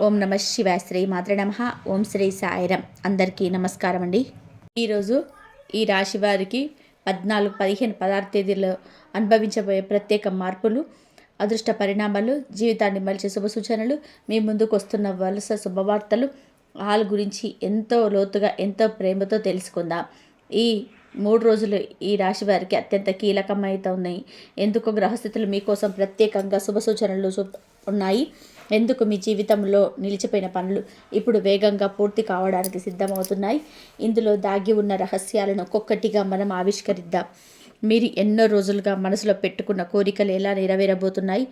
ఓం నమ శివాయ. శ్రీ మాత్ర నమ. ఓం శ్రీ సాయిరం. అందరికీ నమస్కారం అండి. ఈరోజు ఈ రాశి వారికి 14, 15, 16 తేదీల్లో అనుభవించబోయే ప్రత్యేక మార్పులు, అదృష్ట పరిణామాలు, జీవితాన్ని మలిచే శుభ సూచనలు, మీ ముందుకు వస్తున్న వలస శుభవార్తలు, వాళ్ళ గురించి ఎంతో లోతుగా ఎంతో ప్రేమతో తెలుసుకుందాం. ఈ 3 రోజులు ఈ రాశి వారికి అత్యంత కీలకమవుతున్నాయి. ఎందుకు గ్రహస్థితులు మీకోసం ప్రత్యేకంగా శుభ సూచనలు ఉన్నాయి. ఎందుకు మీ జీవితంలో నిలిచిపోయిన పనులు ఇప్పుడు వేగంగా పూర్తి కావడానికి సిద్ధమవుతున్నాయి. ఇందులో దాగి ఉన్న రహస్యాలను ఒక్కొక్కటిగా మనం ఆవిష్కరిద్దాం. మీరు ఎన్నో రోజులుగా మనసులో పెట్టుకున్న కోరికలు ఎలా నెరవేరబోతున్నాయి.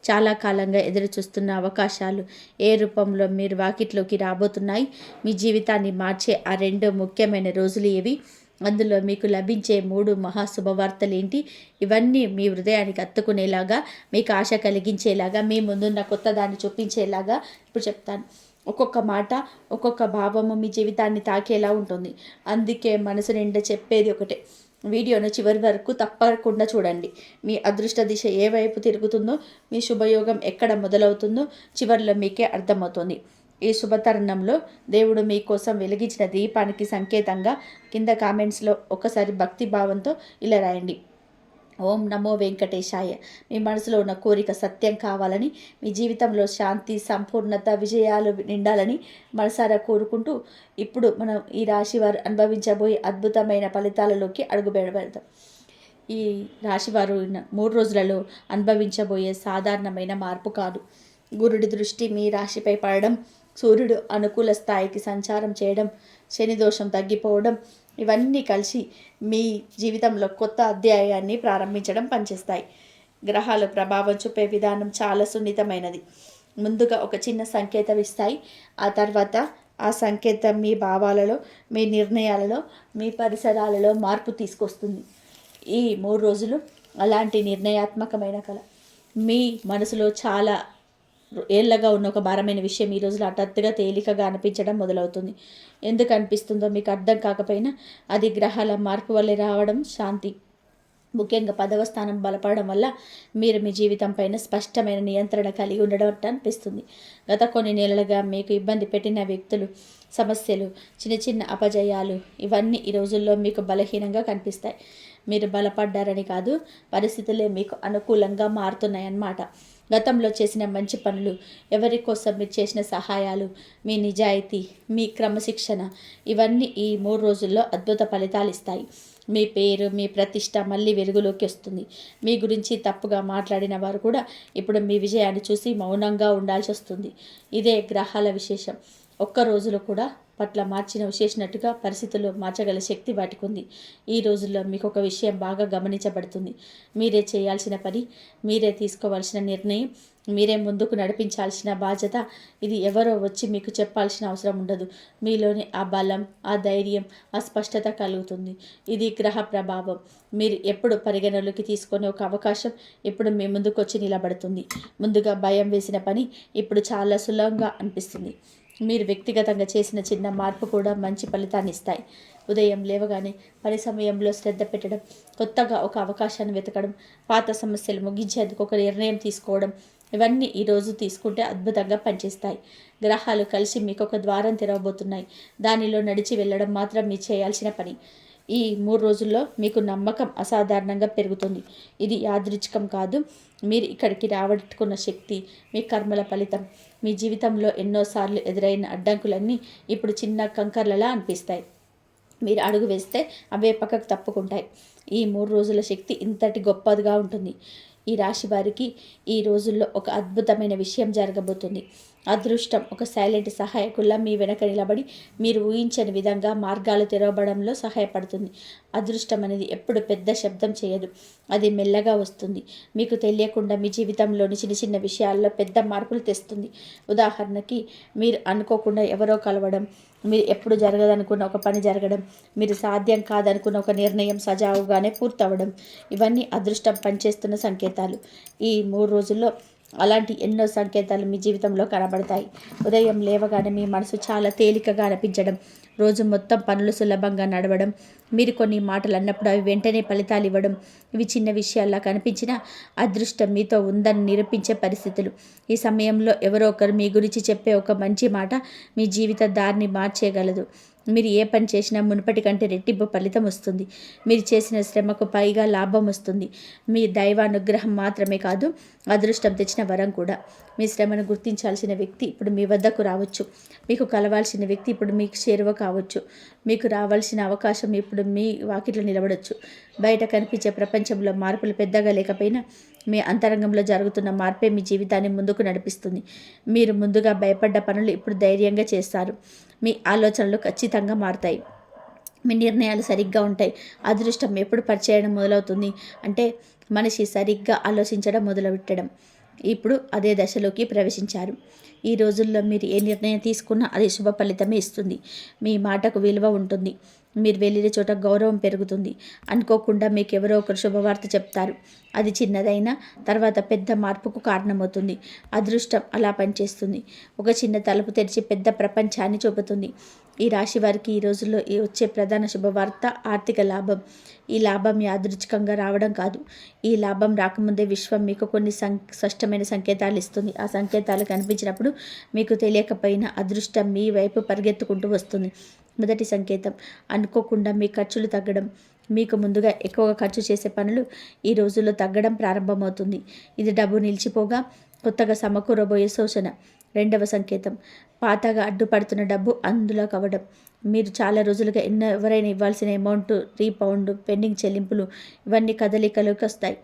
చాలా కాలంగా ఎదురు చూస్తున్న అవకాశాలు ఏ రూపంలో మీరు వాకిట్లోకి రాబోతున్నాయి. మీ జీవితాన్ని మార్చే ఆ 2 ముఖ్యమైన రోజులు ఏవి, అందులో మీకు లభించే 3 మహాశుభవార్తలేంటి, ఇవన్నీ మీ హృదయానికి హత్తుకునేలాగా, మీకు ఆశ కలిగించేలాగా, మీ ముందున్న కొత్త దాన్ని చూపించేలాగా ఇప్పుడు చెప్తాను. ఒక్కొక్క మాట, ఒక్కొక్క భావము మీ జీవితాన్ని తాకేలా ఉంటుంది. అందుకే మనసు నిండా చెప్పేది ఒకటే. వీడియోను చివరి వరకు తప్పకుండా చూడండి. మీ అదృష్ట దిశ ఏ వైపు తిరుగుతుందో, మీ శుభయోగం ఎక్కడ మొదలవుతుందో చివరిలో మీకే అర్థమవుతుంది. ఈ శుభతరుణంలో దేవుడు మీకోసం వెలిగించిన దీపానికి సంకేతంగా కింద కామెంట్స్లో ఒకసారి భక్తి భావంతో ఇలా రాయండి: ఓం నమో వెంకటేశాయ. మీ మనసులో ఉన్న కోరిక సత్యం కావాలని, మీ జీవితంలో శాంతి, సంపూర్ణత, విజయాలు నిండాలని మనసారా కోరుకుంటూ ఇప్పుడు మనం ఈ రాశి వారు అనుభవించబోయే అద్భుతమైన ఫలితాలలోకి అడుగు పెడదాం. ఈ రాశివారు 3 రోజులలో అనుభవించబోయే సాధారణమైన మార్పు కాదు. గురుడి దృష్టి మీ రాశిపై పడడం, సూర్యుడు అనుకూల స్థాయికి సంచారం చేయడం, శని దోషం తగ్గిపోవడం, ఇవన్నీ కలిసి మీ జీవితంలో కొత్త అధ్యాయాన్ని ప్రారంభించడం పనిచేస్తాయి. గ్రహాల ప్రభావం చూపే విధానం చాలా సున్నితమైనది. ముందుగా ఒక చిన్న సంకేతం ఇస్తాయి. ఆ తర్వాత ఆ సంకేతం మీ భావాలలో, మీ నిర్ణయాలలో, మీ పరిసరాలలో మార్పు తీసుకొస్తుంది. ఈ 3 రోజులు అలాంటి నిర్ణయాత్మకమైన కళ. మీ మనసులో చాలా ఏళ్ళగా ఉన్న ఒక భారమైన విషయం ఈ రోజులో హఠాత్తుగా తేలికగా అనిపించడం మొదలవుతుంది. ఎందుకు అనిపిస్తుందో మీకు అర్థం కాకపోయినా అది గ్రహాల మార్పు వల్లే రావడం. శాంతి, ముఖ్యంగా 10వ స్థానం బలపడడం వల్ల మీరు మీ జీవితం పైన స్పష్టమైన నియంత్రణ కలిగి ఉండడం అనిపిస్తుంది. గత కొన్ని నెలలుగా మీకు ఇబ్బంది పెట్టిన వ్యక్తులు, సమస్యలు, చిన్న చిన్న అపజయాలు, ఇవన్నీ ఈ రోజుల్లో మీకు బలహీనంగా కనిపిస్తాయి. మీరు బలపడ్డారని కాదు, పరిస్థితులే మీకు అనుకూలంగా మారుతున్నాయన్నమాట. గతంలో చేసిన మంచి పనులు, ఎవరి కోసం మీరు చేసిన సహాయాలు, మీ నిజాయితీ, మీ క్రమశిక్షణ, ఇవన్నీ ఈ 3 రోజుల్లో అద్భుత ఫలితాలు ఇస్తాయి. మీ పేరు, మీ ప్రతిష్ట మళ్ళీ వెలుగులోకి వస్తుంది. మీ గురించి తప్పుగా మాట్లాడిన వారు కూడా ఇప్పుడు మీ విజయాన్ని చూసి మౌనంగా ఉండాల్సి వస్తుంది. ఇదే గ్రహాల విశేషం. ఒక్క రోజులో కూడా పట్ల విశేషినట్టుగా పరిస్థితుల్లో మార్చగల శక్తి వాటికి ఉంది. ఈ రోజుల్లో మీకు ఒక విషయం బాగా గమనించబడుతుంది. మీరే చేయాల్సిన పని, మీరే తీసుకోవాల్సిన నిర్ణయం, మీరే ముందుకు నడిపించాల్సిన బాధ్యత. ఇది ఎవరో వచ్చి మీకు చెప్పాల్సిన అవసరం ఉండదు. మీలోని ఆ బలం, ఆ ధైర్యం, ఆ స్పష్టత కలుగుతుంది. ఇది గ్రహ ప్రభావం. మీరు ఎప్పుడు పరిగణలోకి తీసుకునే ఒక అవకాశం ఇప్పుడు మీ ముందుకు వచ్చి నిలబడుతుంది. ముందుగా భయం వేసిన పని ఇప్పుడు చాలా సులభంగా అనిపిస్తుంది. మీరు వ్యక్తిగతంగా చేసిన చిన్న మార్పు కూడా మంచి ఫలితాన్ని ఇస్తాయి. ఉదయం లేవగానే పని సమయంలో శ్రద్ధ పెట్టడం, కొత్తగా ఒక అవకాశాన్ని వెతకడం, పాత సమస్యలు ముగించేందుకు ఒక నిర్ణయం తీసుకోవడం, ఇవన్నీ ఈరోజు తీసుకుంటే అద్భుతంగా పనిచేస్తాయి. గ్రహాలు కలిసి మీకు ఒక ద్వారం తెరవబోతున్నాయి. దానిలో నడిచి వెళ్ళడం మాత్రం మీరు చేయాల్సిన పని. ఈ 3 రోజుల్లో మీకు నమ్మకం అసాధారణంగా పెరుగుతుంది. ఇది యాదృచ్ఛికం కాదు. మీరు ఇక్కడికి రాబట్టుకున్న శక్తి, మీ కర్మల ఫలితం. మీ జీవితంలో ఎన్నోసార్లు ఎదురైన అడ్డంకులన్నీ ఇప్పుడు చిన్న కంకర్లలా అనిపిస్తాయి. మీరు అడుగు వేస్తే అవే పక్కకు తప్పుకుంటాయి. ఈ 3 రోజుల శక్తి ఇంతటి గొప్పదిగా ఉంటుంది. ఈ రాశి వారికి ఈ రోజుల్లో ఒక అద్భుతమైన విషయం జరగబోతుంది. అదృష్టం ఒక సైలెంట్ సహాయకుల్లా మీ వెనక నిలబడి మీరు ఊహించని విధంగా మార్గాలు తెరవబడంలో సహాయపడుతుంది. అదృష్టం అనేది ఎప్పుడు పెద్ద శబ్దం చేయదు, అది మెల్లగా వస్తుంది. మీకు తెలియకుండా మీ జీవితంలోని చిన్న చిన్న విషయాల్లో పెద్ద మార్పులు తెస్తుంది. ఉదాహరణకి, మీరు అనుకోకుండా ఎవరో కలవడం, మీరు ఎప్పుడు జరగదనుకున్న ఒక పని జరగడం, మీరు సాధ్యం కాదనుకున్న ఒక నిర్ణయం సజావుగానే పూర్తవడం, ఇవన్నీ అదృష్టం పనిచేస్తున్న సంకేతాలు. ఈ 3 రోజుల్లో అలాంటి ఎన్నో సంకేతాలు మీ జీవితంలో కనబడతాయి. ఉదయం లేవగానే మీ మనసు చాలా తేలికగా అనిపించడం, రోజు మొత్తం పనులు సులభంగా నడవడం, మీరు కొన్ని మాటలు అన్నప్పుడు అవి వెంటనే ఫలితాలు ఇవ్వడం, ఇవి చిన్న విషయాల్లా కనిపించినా అదృష్టం మీతో ఉందని నిరూపించే పరిస్థితులు. ఈ సమయంలో ఎవరో ఒకరు మీ గురించి చెప్పే ఒక మంచి మాట మీ జీవిత దారిని మార్చేయగలదు. మీరు ఏ పని చేసినా మునుపటి కంటే రెట్టింపు ఫలితం వస్తుంది. మీరు చేసిన శ్రమకు పైగా లాభం వస్తుంది. మీ దైవానుగ్రహం మాత్రమే కాదు, అదృష్టం తెచ్చిన వరం కూడా. మీ శ్రమను గుర్తించాల్సిన వ్యక్తి ఇప్పుడు మీ వద్దకు రావచ్చు. మీకు కలవాల్సిన వ్యక్తి ఇప్పుడు మీకు చేరువ కావచ్చు. మీకు రావాల్సిన అవకాశం ఇప్పుడు మీ వాకిట్లో నిలబడవచ్చు. బయట కనిపించే ప్రపంచంలో మార్పులు పెద్దగా లేకపోయినా మీ అంతరంగంలో జరుగుతున్న మార్పే మీ జీవితాన్ని ముందుకు నడిపిస్తుంది. మీరు ముందుగా భయపడ్డ పనులు ఇప్పుడు ధైర్యంగా చేస్తారు. మీ ఆలోచనలు ఖచ్చితంగా మారుతాయి. మీ నిర్ణయాలు సరిగ్గా ఉంటాయి. అదృష్టం ఎప్పుడు పనిచేయడం మొదలవుతుంది అంటే మనిషి సరిగ్గా ఆలోచించడం మొదలుపెట్టడం. ఇప్పుడు అదే దశలోకి ప్రవేశించారు. ఈ రోజుల్లో మీరు ఏ నిర్ణయం తీసుకున్నా అది శుభ ఫలితమే ఇస్తుంది. మీ మాటకు విలువ ఉంటుంది. మీరు వెళ్ళిన చోట గౌరవం పెరుగుతుంది. అనుకోకుండా మీకు ఎవరో ఒకరు శుభవార్త చెప్తారు. అది చిన్నదైనా తర్వాత పెద్ద మార్పుకు కారణమవుతుంది. అదృష్టం అలా పనిచేస్తుంది. ఒక చిన్న తలుపు తెరిచి పెద్ద ప్రపంచాన్ని చూపుతుంది. ఈ రాశి వారికి ఈ రోజుల్లో వచ్చే ప్రధాన శుభవార్త ఆర్థిక లాభం. ఈ లాభం యాదృచ్ఛికంగా రావడం కాదు. ఈ లాభం రాకముందే విశ్వం మీకు కొన్ని స్పష్టమైన సంకేతాలు ఇస్తుంది. ఆ సంకేతాలు కనిపించినప్పుడు మీకు తెలియకపోయినా అదృష్టం మీ వైపు పరిగెత్తుకుంటూ వస్తుంది. మొదటి సంకేతం, అనుకోకుండా మీ ఖర్చులు తగ్గడం. మీకు ముందుగా ఎక్కువగా ఖర్చు చేసే పనులు ఈ రోజుల్లో తగ్గడం ప్రారంభమవుతుంది. ఇది డబ్బు నిలిచిపోగా కొత్తగా సమకూరబోయే సూచన. రెండవ సంకేతం, పాతగా అడ్డుపడుతున్న డబ్బు అందులో కవ్వడం. మీరు చాలా రోజులుగా ఎవరైనా ఇవ్వాల్సిన అమౌంట్ రీఫండ్, పెండింగ్ చెల్లింపులు ఇవన్నీ కదలికలోకి వస్తాయి.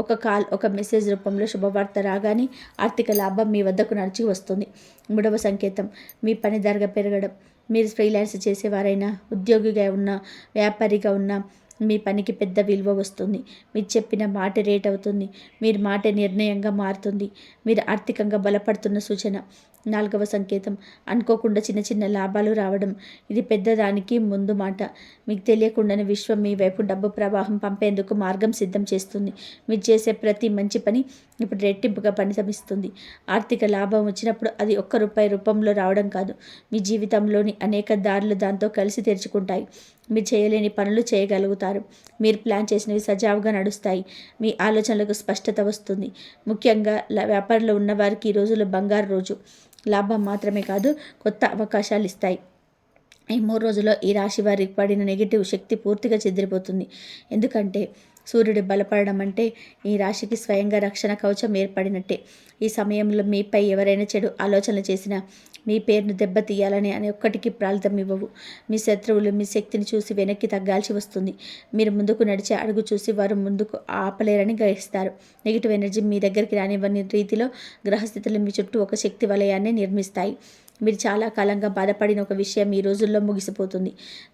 ఒక కాల్, ఒక మెసేజ్ రూపంలో శుభవార్త రాగానే ఆర్థిక లాభం మీ వద్దకు నడిచి వస్తుంది. మూడవ సంకేతం, మీ పని ధర పెరగడం. మీరు ఫ్రీలాన్స్ చేసేవారైనా, ఉద్యోగిగా ఉన్నా, వ్యాపారిగా ఉన్నా మీ పనికి పెద్ద విలువ వస్తుంది. మీరు చెప్పిన మాట రేట్ అవుతుంది. మీరు మాట నిర్ణయంగా మారుతుంది. మీరు ఆర్థికంగా బలపడుతున్న సూచన. నాలుగవ సంకేతం, అనుకోకుండా చిన్న చిన్న లాభాలు రావడం. ఇది పెద్దదానికి ముందు మాట. మీకు తెలియకుండానే విశ్వం మీ వైపు డబ్బు ప్రవాహం పంపేందుకు మార్గం సిద్ధం చేస్తుంది. మీరు చేసే ప్రతి మంచి పని ఇప్పుడు రెట్టింపుగా ఫలితమిస్తుంది. ఆర్థిక లాభం వచ్చినప్పుడు అది ఒక్క రూపాయి రూపంలో రావడం కాదు, మీ జీవితంలోని అనేక దారులు దాంతో కలిసి తెరుచుకుంటాయి. మీరు చేయలేని పనులు చేయగలుగుతారు. మీరు ప్లాన్ చేసినవి సజావుగా నడుస్తాయి. మీ ఆలోచనలకు స్పష్టత వస్తుంది. ముఖ్యంగా వ్యాపారంలో ఉన్నవారికి ఈ రోజులు బంగారు రోజు. లాభం మాత్రమే కాదు, కొత్త అవకాశాలు ఇస్తాయి. ఈ 3 రోజుల్లో ఈ రాశి వారికి పడిన నెగిటివ్ శక్తి పూర్తిగా చెదిరిపోతుంది. ఎందుకంటే సూర్యుడు బలపడడం అంటే ఈ రాశికి స్వయంగా రక్షణ కవచం ఏర్పడినట్టే. ఈ సమయంలో మీపై ఎవరైనా చెడు ఆలోచనలు చేసినా, మీ పేరును దెబ్బతీయాలని అని ఒక్కటికి ఫలితం ఇవ్వవు. మీ శత్రువులు మీ శక్తిని చూసి వెనక్కి తగ్గాల్సి వస్తుంది. మీరు ముందుకు నడిచే అడుగు చూసి వారు ముందుకు ఆపలేరని గ్రహిస్తారు. నెగిటివ్ ఎనర్జీ మీ దగ్గరికి రానివ్వని రీతిలో గ్రహస్థితులు మీ చుట్టూ ఒక శక్తి వలయాన్ని నిర్మిస్తాయి. మీరు చాలా కాలంగా బాధపడిన ఒక విషయం ఈ రోజుల్లో ముగిసిపోతుంది.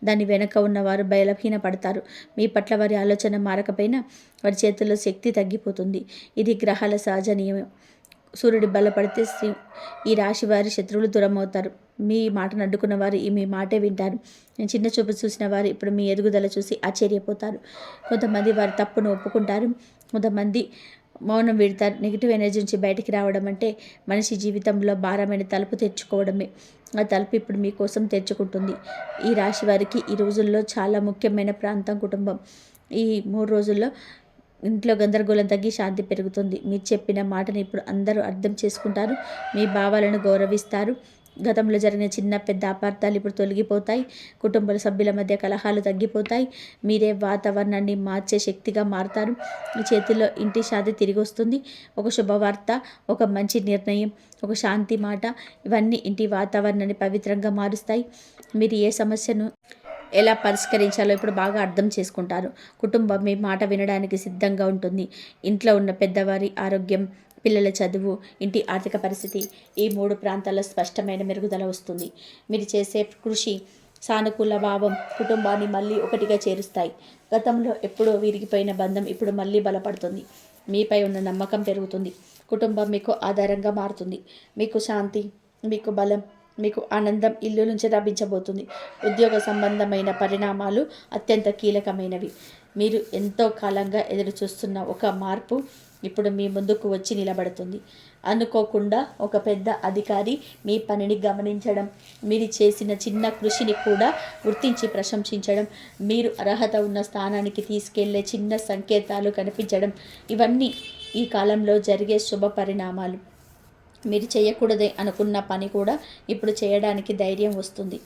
దాని వెనక ఉన్నవారు బలహీన పడతారు. మీ పట్ల వారి ఆలోచన మారకపోయినా వారి చేతుల్లో శక్తి తగ్గిపోతుంది. ఇది గ్రహాల సహజ నియమం. సూర్యుడు బలపడితే ఈ రాశి వారి శత్రువులు దూరం అవుతారు. మీ మాటను అడ్డుకున్న వారు మీ మాటే వింటారు. చిన్న చూపు చూసిన వారు ఇప్పుడు మీ ఎదుగుదల చూసి ఆశ్చర్యపోతారు. కొంతమంది వారి తప్పును ఒప్పుకుంటారు, కొంతమంది మౌనం వీడతారు. నెగిటివ్ ఎనర్జీ నుంచి బయటికి రావడం అంటే మనిషి జీవితంలో భారమైన తలుపు తెరుచుకోవడమే. ఆ తలుపు ఇప్పుడు మీకోసం తెరుచుకుంటుంది. ఈ రాశి వారికి ఈ రోజుల్లో చాలా ముఖ్యమైన ప్రాంతం కుటుంబం. ఈ 3 రోజుల్లో ఇంట్లో గందరగోళం తగ్గి శాంతి పెరుగుతుంది. మీరు చెప్పిన మాటను ఇప్పుడు అందరూ అర్థం చేసుకుంటారు. మీ భావాలను గౌరవిస్తారు. గతంలో జరిగిన చిన్న పెద్ద అపార్థాలు ఇప్పుడు తొలగిపోతాయి. కుటుంబ సభ్యుల మధ్య కలహాలు తగ్గిపోతాయి. మీరే వాతావరణాన్ని మార్చే శక్తిగా మారుతారు. మీ చేతిలో ఇంటి శాంతి తిరిగి వస్తుంది. ఒక శుభవార్త, ఒక మంచి నిర్ణయం, ఒక శాంతి మాట ఇవన్నీ ఇంటి వాతావరణాన్ని పవిత్రంగా మారుస్తాయి. మీరు ఏ సమస్యను ఎలా పరిష్కరించాలో ఇప్పుడు బాగా అర్థం చేసుకుంటారు. కుటుంబం మీ మాట వినడానికి సిద్ధంగా ఉంటుంది. ఇంట్లో ఉన్న పెద్దవారి ఆరోగ్యం, పిల్లల చదువు, ఇంటి ఆర్థిక పరిస్థితి ఈ 3 ప్రాంతాల్లో స్పష్టమైన మెరుగుదల వస్తుంది. మీరు చేసే కృషి, సానుకూల భావం కుటుంబాన్ని మళ్ళీ ఒకటిగా చేరుస్తాయి. గతంలో ఎప్పుడో విరిగిపోయిన బంధం ఇప్పుడు మళ్ళీ బలపడుతుంది. మీపై ఉన్న నమ్మకం పెరుగుతుంది. కుటుంబం మీకు ఆధారంగా మారుతుంది. మీకు శాంతి, మీకు బలం, మీకు ఆనందం ఇల్లు నుంచి లభించబోతుంది. ఉద్యోగ సంబంధమైన పరిణామాలు అత్యంత కీలకమైనవి. మీరు ఎంతో కాలంగా ఎదురు చూస్తున్న ఒక మార్పు ఇప్పుడు మీ ముందుకు వచ్చి నిలబడుతుంది. అనుకోకుండా ఒక పెద్ద అధికారి మీ పనిని గమనించడం, మీరు చేసిన చిన్న కృషిని కూడా గుర్తించి ప్రశంసించడం, మీరు అర్హత ఉన్న స్థానానికి తీసుకెళ్లే చిన్న సంకేతాలు కనిపించడం, ఇవన్నీ ఈ కాలంలో జరిగే శుభ పరిణామాలు. మీరు చేయకూడదే అనుకున్న పని కూడా ఇప్పుడు చేయడానికి ధైర్యం వస్తుంది.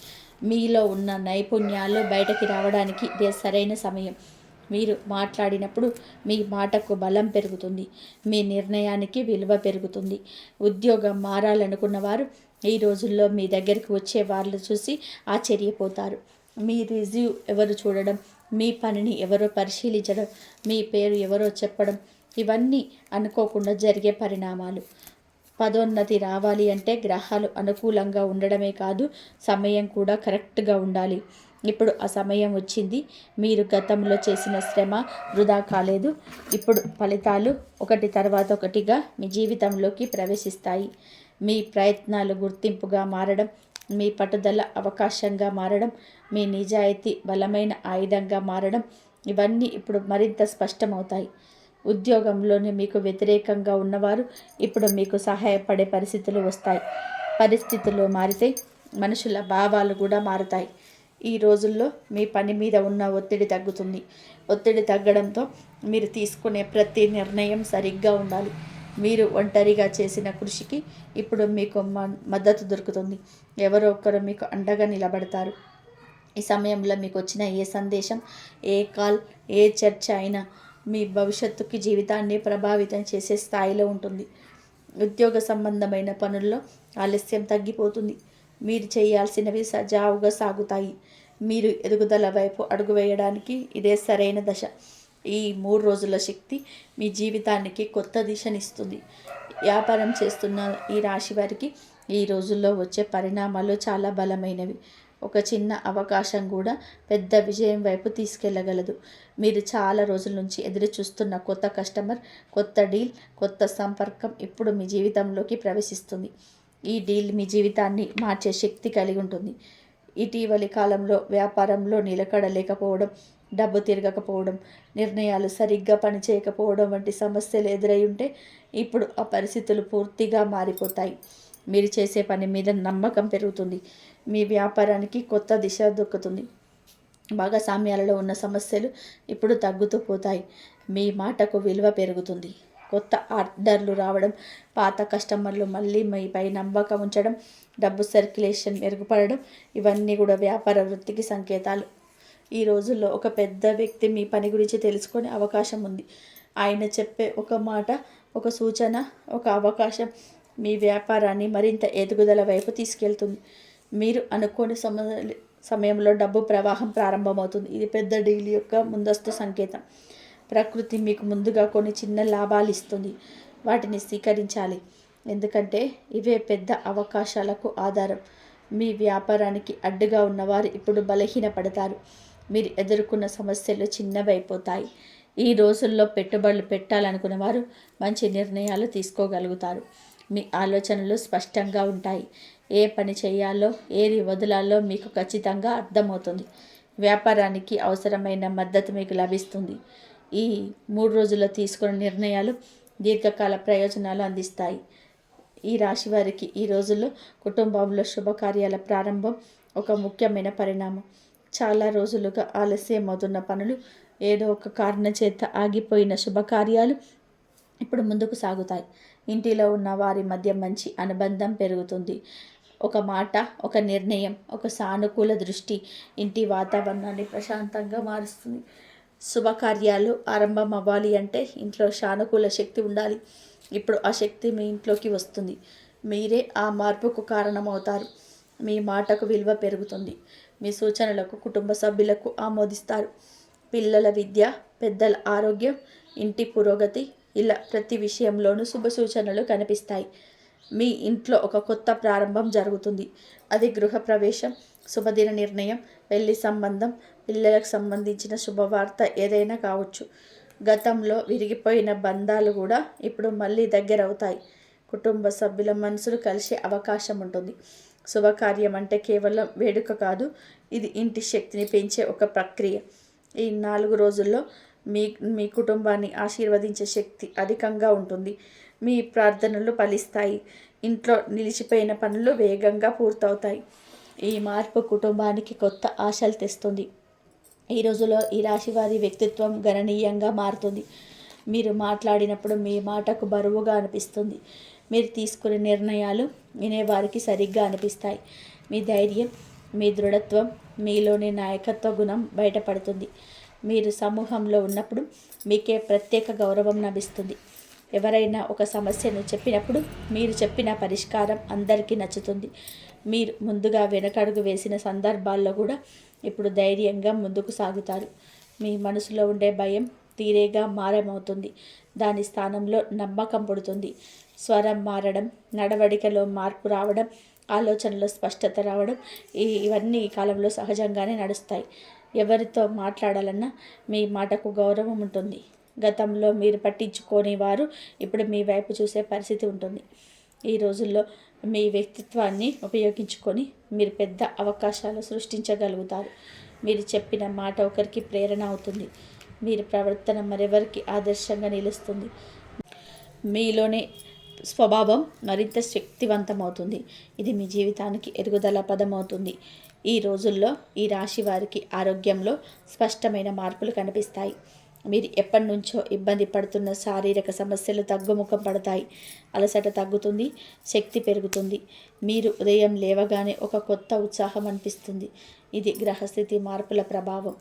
మీలో ఉన్న నైపుణ్యాలు బయటకి రావడానికి ఇదే సరైన సమయం. మీరు మాట్లాడినప్పుడు మీ మాటకు బలం పెరుగుతుంది, మీ నిర్ణయానికి విలువ పెరుగుతుంది. ఉద్యోగం మారాలనుకున్న వారు ఈ రోజుల్లో మీ దగ్గరికి వచ్చే వాళ్ళు చూసి ఆశ్చర్యపోతారు. మీ రిజ్యూ ఎవరు చూడడం, మీ పనిని ఎవరో పరిశీలించడం, మీ పేరు ఎవరో చెప్పడం, ఇవన్నీ అనుకోకుండా జరిగే పరిణామాలు. పదోన్నతి రావాలి అంటే గ్రహాలు అనుకూలంగా ఉండడమే కాదు, సమయం కూడా కరెక్ట్గా ఉండాలి. ఇప్పుడు ఆ సమయం వచ్చింది. మీరు గతంలో చేసిన శ్రమ వృధా కాలేదు. ఇప్పుడు ఫలితాలు ఒకటి తర్వాత ఒకటిగా మీ జీవితంలోకి ప్రవేశిస్తాయి. మీ ప్రయత్నాలు గుర్తింపుగా మారడం, మీ పట్టుదల అవకాశంగా మారడం, మీ నిజాయితీ బలమైన ఆయుధంగా మారడం, ఇవన్నీ ఇప్పుడు మరింత స్పష్టమవుతాయి. ఉద్యోగంలోనే మీకు వ్యతిరేకంగా ఉన్నవారు ఇప్పుడు మీకు సహాయపడే పరిస్థితులు వస్తాయి. పరిస్థితులు మారితే మనుషుల భావాలు కూడా మారుతాయి. ఈ రోజుల్లో మీ పని మీద ఉన్న ఒత్తిడి తగ్గుతుంది. ఒత్తిడి తగ్గడంతో మీరు తీసుకునే ప్రతి నిర్ణయం సరిగ్గా ఉండాలి. మీరు ఒంటరిగా చేసిన కృషికి ఇప్పుడు మీకు మద్దతు దొరుకుతుంది. ఎవరో ఒకరు మీకు అండగా నిలబడతారు. ఈ సమయంలో మీకు వచ్చిన ఏ సందేశం, ఏ కాల్, ఏ చర్చ అయినా మీ భవిష్యత్తుకి జీవితాన్ని ప్రభావితం చేసే స్థాయిలో ఉంటుంది. ఉద్యోగ సంబంధమైన పనుల్లో ఆలస్యం తగ్గిపోతుంది. మీరు చేయాల్సినవి సజావుగా సాగుతాయి. మీరు ఎదుగుదల వైపు అడుగు వేయడానికి ఇదే సరైన దశ. ఈ 3 రోజుల శక్తి మీ జీవితానికి కొత్త దిశనిస్తుంది. వ్యాపారం చేస్తున్న ఈ రాశి వారికి ఈ రోజుల్లో వచ్చే పరిణామాలు చాలా బలమైనవి. ఒక చిన్న అవకాశం కూడా పెద్ద విజయం వైపు తీసుకెళ్లగలదు. మీరు చాలా రోజుల నుంచి ఎదురు చూస్తున్న కొత్త కస్టమర్, కొత్త డీల్, కొత్త సంపర్కం ఇప్పుడు మీ జీవితంలోకి ప్రవేశిస్తుంది. ఈ డీల్ మీ జీవితాన్ని మార్చే శక్తి కలిగి ఉంటుంది. ఇటీవలి కాలంలో వ్యాపారంలో నిలకడ లేకపోవడం, డబ్బు తిరగకపోవడం, నిర్ణయాలు సరిగ్గా పనిచేయకపోవడం వంటి సమస్యలు ఎదురై ఉంటే ఇప్పుడు ఆ పరిస్థితులు పూర్తిగా మారిపోతాయి. మీరు చేసే పని మీద నమ్మకం పెరుగుతుంది. మీ వ్యాపారానికి కొత్త దిశ దొక్కుతుంది. భాగస్వామ్యాలలో ఉన్న సమస్యలు ఇప్పుడు తగ్గుతూ పోతాయి. మీ మాటకు విలువ పెరుగుతుంది. కొత్త ఆర్డర్లు రావడం, పాత కస్టమర్లు మళ్ళీ మీపై నమ్మకం ఉంచడం, డబ్బు సర్క్యులేషన్ మెరుగుపడడం, ఇవన్నీ కూడా వ్యాపార వృద్ధికి సంకేతాలు. ఈ రోజుల్లో ఒక పెద్ద వ్యక్తి మీ పని గురించి తెలుసుకునే అవకాశం ఉంది. ఆయన చెప్పే ఒక మాట, ఒక సూచన, ఒక అవకాశం మీ వ్యాపారాన్ని మరింత ఎదుగుదల వైపు తీసుకెళ్తుంది. మీరు అనుకోని సమయంలో డబ్బు ప్రవాహం ప్రారంభమవుతుంది. ఇది పెద్ద డీల్ యొక్క ముందస్తు సంకేతం. ప్రకృతి మీకు ముందుగా కొన్ని చిన్న లాభాలు ఇస్తుంది. వాటిని స్వీకరించాలి. ఎందుకంటే ఇవే పెద్ద అవకాశాలకు ఆధారం. మీ వ్యాపారానికి అడ్డుగా ఉన్నవారు ఇప్పుడు బలహీనపడతారు. మీరు ఎదుర్కొన్న సమస్యలు చిన్నవైపోతాయి. ఈ రోజుల్లో పెట్టుబడులు పెట్టాలనుకున్న వారు మంచి నిర్ణయాలు తీసుకోగలుగుతారు. మీ ఆలోచనలు స్పష్టంగా ఉంటాయి. ఏ పని చేయాలో, ఏది వదలాలో మీకు ఖచ్చితంగా అర్థమవుతుంది. వ్యాపారానికి అవసరమైన మద్దతు మీకు లభిస్తుంది. ఈ 3 రోజుల్లో తీసుకున్న నిర్ణయాలు దీర్ఘకాల ప్రయోజనాలు అందిస్తాయి. ఈ రాశి వారికి ఈ రోజుల్లో కుటుంబంలో శుభకార్యాల ప్రారంభం ఒక ముఖ్యమైన పరిణామం. చాలా రోజులుగా ఆలస్యం అవుతున్న పనులు, ఏదో ఒక కారణం చేత ఆగిపోయిన శుభకార్యాలు ఇప్పుడు ముందుకు సాగుతాయి. ఇంటిలో ఉన్న వారి మధ్య మంచి అనుబంధం పెరుగుతుంది. ఒక మాట, ఒక నిర్ణయం, ఒక సానుకూల దృష్టి ఇంటి వాతావరణాన్ని ప్రశాంతంగా మారుస్తుంది. శుభకార్యాలు ఆరంభం అవ్వాలి అంటే ఇంట్లో సానుకూల శక్తి ఉండాలి. ఇప్పుడు ఆ శక్తి మీ ఇంట్లోకి వస్తుంది. మీరే ఆ మార్పుకు కారణమవుతారు. మీ మాటకు విలువ పెరుగుతుంది. మీ సూచనలకు కుటుంబ సభ్యులకు ఆమోదిస్తారు. పిల్లల విద్య, పెద్దల ఆరోగ్యం, ఇంటి పురోగతి, ఇలా ప్రతి విషయంలోనూ శుభ సూచనలు కనిపిస్తాయి. మీ ఇంట్లో ఒక కొత్త ప్రారంభం జరుగుతుంది. అది గృహప్రవేశం, శుభదిన నిర్ణయం, పెళ్లి సంబంధం, పిల్లలకు సంబంధించిన శుభవార్త ఏదైనా కావచ్చు. గతంలో విరిగిపోయిన బంధాలు కూడా ఇప్పుడు మళ్ళీ దగ్గరవుతాయి. కుటుంబ సభ్యుల మనసులు కలిసే అవకాశం ఉంటుంది. శుభకార్యం అంటే కేవలం వేడుక కాదు, ఇది ఇంటి శక్తిని పెంచే ఒక ప్రక్రియ. ఈ 4 రోజుల్లో మీ మీ కుటుంబాన్ని ఆశీర్వదించే శక్తి అధికంగా ఉంటుంది. మీ ప్రార్థనలు ఫలిస్తాయి. ఇంట్లో నిలిచిపోయిన పనులు వేగంగా పూర్తవుతాయి. ఈ మార్పు కుటుంబానికి కొత్త ఆశలు తెస్తుంది. ఈ రోజులో ఈ రాశి వారి వ్యక్తిత్వం గణనీయంగా మారుతుంది. మీరు మాట్లాడినప్పుడు మీ మాటకు బరువుగా అనిపిస్తుంది. మీరు తీసుకునే నిర్ణయాలు వినేవారికి సరిగ్గా అనిపిస్తాయి. మీ ధైర్యం, మీ దృఢత్వం, మీలోని నాయకత్వ గుణం బయటపడుతుంది. మీరు సమూహంలో ఉన్నప్పుడు మీకే ప్రత్యేక గౌరవం లభిస్తుంది. ఎవరైనా ఒక సమస్యను చెప్పినప్పుడు మీరు చెప్పిన పరిష్కారం అందరికీ నచ్చుతుంది. మీరు ముందుగా వెనకడుగు వేసిన సందర్భాల్లో కూడా ఇప్పుడు ధైర్యంగా ముందుకు సాగుతారు. మీ మనసులో ఉండే భయం తీరేగా మారమవుతుంది. దాని స్థానంలో నమ్మకం పుడుతుంది. స్వరం మారడం, నడవడికలో మార్పు రావడం, ఆలోచనలో స్పష్టత రావడం ఇవన్నీ ఈ కాలంలో సహజంగానే నడుస్తాయి. ఎవరితో మాట్లాడాలన్నా మీ మాటకు గౌరవం ఉంటుంది. గతంలో మీరు పట్టించుకోని వారు ఇప్పుడు మీ వైపు చూసే పరిస్థితి ఉంటుంది. ఈ రోజుల్లో మీ వ్యక్తిత్వాన్ని ఉపయోగించుకొని మీరు పెద్ద అవకాశాలు సృష్టించగలుగుతారు. మీరు చెప్పిన మాట ఒకరికి ప్రేరణ అవుతుంది. మీరు ప్రవర్తన మరెవరికి ఆదర్శంగా నిలుస్తుంది. మీలోని స్వభావం మరింత శక్తివంతమవుతుంది. ఇది మీ జీవితానికి ఎదుగుదల పదమవుతుంది. ఈ రోజుల్లో ఈ రాశి వారికి ఆరోగ్యంలో స్పష్టమైన మార్పులు కనిపిస్తాయి. మీరు ఎప్పటి నుంచో ఇబ్బంది పడుతున్న శారీరక సమస్యలు తగ్గుముఖం పడతాయి. అలసట తగ్గుతుంది, శక్తి పెరుగుతుంది. మీరు ఉదయం లేవగానే ఒక కొత్త ఉత్సాహం అనిపిస్తుంది. ఇది గ్రహస్థితి మార్పుల ప్రభావం.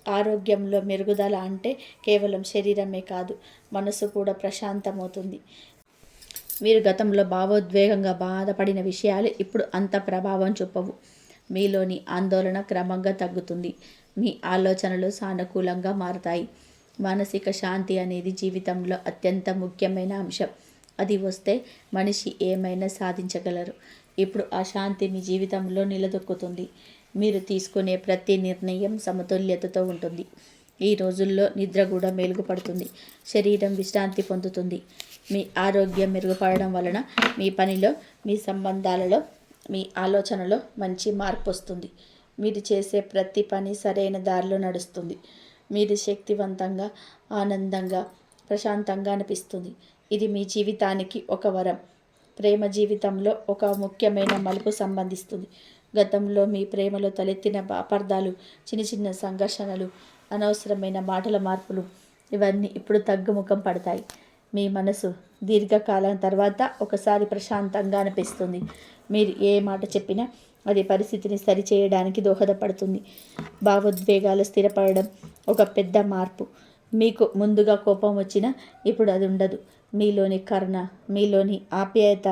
ఆరోగ్యంలో మెరుగుదల అంటే కేవలం శరీరమే కాదు, మనసు కూడా ప్రశాంతమవుతుంది. మీరు గతంలో భావోద్వేగంగా బాధపడిన విషయాలు ఇప్పుడు అంత ప్రభావం చూపవు. మీలోని ఆందోళన క్రమంగా తగ్గుతుంది. మీ ఆలోచనలు సానుకూలంగా మారతాయి. మానసిక శాంతి అనేది జీవితంలో అత్యంత ముఖ్యమైన అంశం. అది వస్తే మనిషి ఏమైనా సాధించగలరు. ఇప్పుడు ఆ శాంతి మీ జీవితంలో నిలదొక్కుతుంది. మీరు తీసుకునే ప్రతి నిర్ణయం సమతుల్యతతో ఉంటుంది. ఈ రోజుల్లో నిద్ర కూడా మెరుగుపడుతుంది. శరీరం విశ్రాంతి పొందుతుంది. మీ ఆరోగ్యం మెరుగుపడడం వలన మీ పనిలో, మీ సంబంధాలలో, మీ ఆలోచనలో మంచి మార్పు వస్తుంది. మీరు చేసే ప్రతి పని సరైన దారిలో నడుస్తుంది. మీరు శక్తివంతంగా, ఆనందంగా, ప్రశాంతంగా అనిపిస్తుంది. ఇది మీ జీవితానికి ఒక వరం. ప్రేమ జీవితంలో ఒక ముఖ్యమైన మలుపు సంబంధిస్తుంది. గతంలో మీ ప్రేమలో తలెత్తిన అపార్థాలు, చిన్న చిన్న సంఘర్షణలు, అనవసరమైన మాటల మార్పులు ఇవన్నీ ఇప్పుడు తగ్గుముఖం పడతాయి. మీ మనసు దీర్ఘకాలం తర్వాత ఒకసారి ప్రశాంతంగా అనిపిస్తుంది. మీరు ఏ మాట చెప్పినా అది పరిస్థితిని సరిచేయడానికి దోహదపడుతుంది. భావోద్వేగాలు స్థిరపడడం ఒక పెద్ద మార్పు. మీకు ముందుగా కోపం వచ్చినా ఇప్పుడు అది ఉండదు. మీలోని కరుణ, మీలోని ఆప్యాయత,